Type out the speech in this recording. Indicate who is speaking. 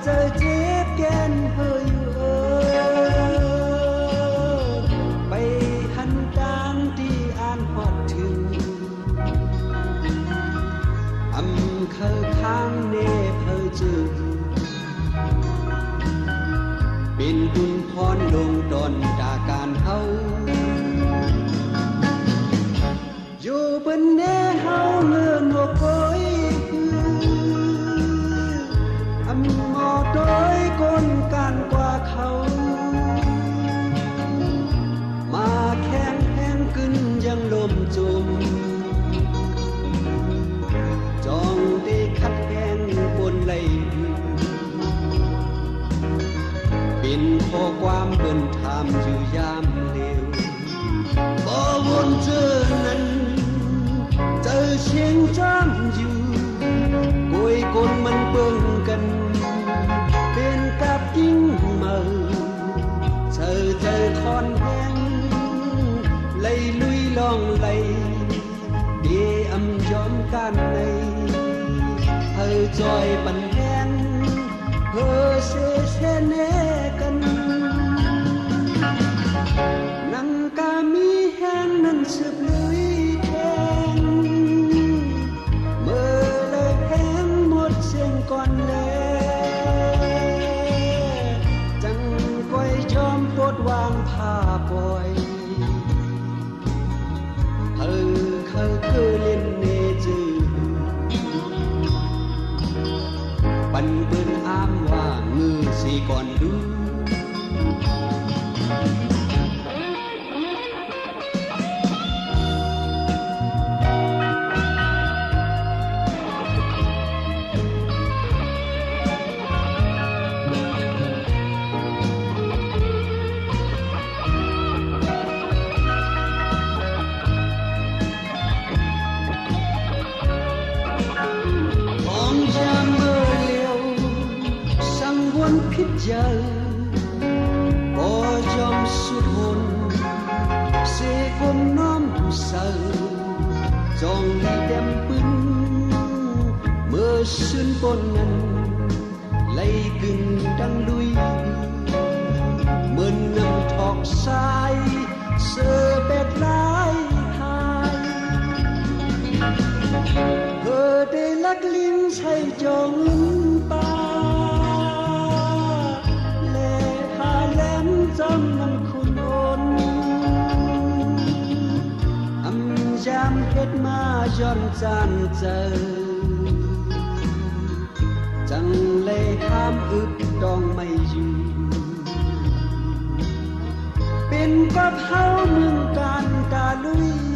Speaker 1: จอเจ็บแกนเฮยอยู่ไปหันตามที่อ่านฮอดถึงอำเคอข้างเนเพอจึงเป็นบุญพรลงดอนดาการเฮาอยู่บนเนเฮาเงินหัวก้อยอำหมอโดยก้นการกว่าเขามาแข็งแห้งขึ้นยังลมจมจองได้คัดแห้งบนไหลเป็นข้อความเบิ่นถามอยู่ยามเลวบ่วนเจอนั้นเจอเชียงจ้ามอยู่กวยคนมันเบิ่งกันเป็นกับยิ่งเมาเจอคอนแห้งไหลลุยลองไหลเดีอำยอมกันในเฮอจอยปันแห้งเฮอเสเนกันนังกามีแห้งนั้นสืบลุยแทงเมื่อเลยแห้งหมดเสียงก่อนเลยจังก้อยจอมปดวางผ้าปล่อยเฮอคือเล่นเนจือปันเบิ่นอ้ามว่ามือสีก่อนดูพิจเจอบ่ยอมสุดหนเสกมน้อมเสอจองลีเต็มปึ้นเมื่อชื่นปนนั้นไหลกึ่งดังลุยเหมือนน้ำทอกสายเสือแบกลายหายเธอได้ลักลิ้นใช้จองปาจำมันคุณโอนอำยามเฮ็ดมาย้อนจานเจอจังเลยห้ามอึดดองไม่อยู่เป็นกับเฮาเมืองการกาลุย